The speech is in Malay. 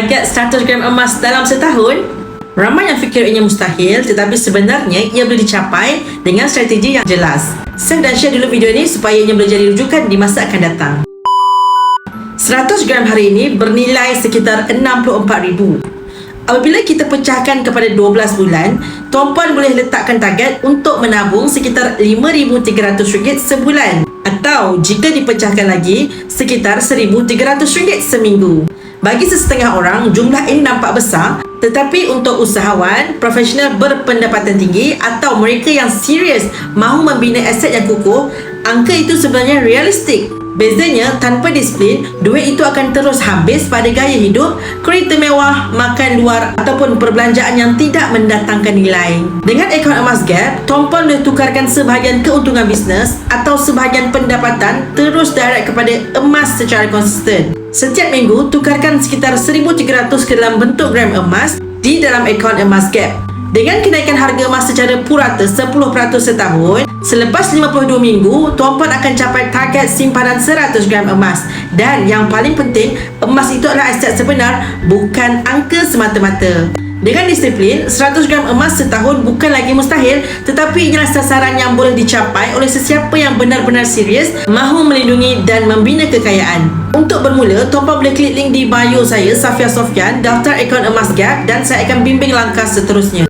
Target 100 gram emas dalam setahun? Ramai yang fikir ianya mustahil, tetapi sebenarnya ia boleh dicapai dengan strategi yang jelas. Save dan share dulu video ini supaya ia boleh jadi rujukan di masa akan datang. 100 gram hari ini bernilai sekitar RM64,000. Apabila kita pecahkan kepada 12 bulan, tuan-puan boleh letakkan target untuk menabung sekitar RM5,300 sebulan. Atau jika dipecahkan lagi, sekitar RM1,300 seminggu. Bagi sesetengah orang, jumlah ini nampak besar, tetapi untuk usahawan, profesional berpendapatan tinggi atau mereka yang serius mahu membina aset yang kukuh, angka itu sebenarnya realistik. Bezanya, tanpa disiplin, duit itu akan terus habis pada gaya hidup, kereta mewah, makan luar ataupun perbelanjaan yang tidak mendatangkan nilai. Dengan akaun emas Gap, tuan-puan boleh tukarkan sebahagian keuntungan bisnes atau sebahagian pendapatan terus direct kepada emas secara konsisten. Setiap minggu, tukarkan sekitar RM1,300 ke dalam bentuk gram emas di dalam akaun emas Gap. Dengan kenaikan harga emas secara purata 10% setahun, selepas 52 minggu, tuan-puan akan capai target simpanan 100 gram emas. Dan yang paling penting, emas itu adalah aset sebenar, bukan angka semata-mata. Dengan disiplin, 100 gram emas setahun bukan lagi mustahil, tetapi inilah sasaran yang boleh dicapai oleh sesiapa yang benar-benar serius mahu melindungi dan membina kekayaan. Untuk bermula, tuan-puan boleh klik link di bio saya, Safia Sofyan, daftar akaun emas Gap dan saya akan bimbing langkah seterusnya.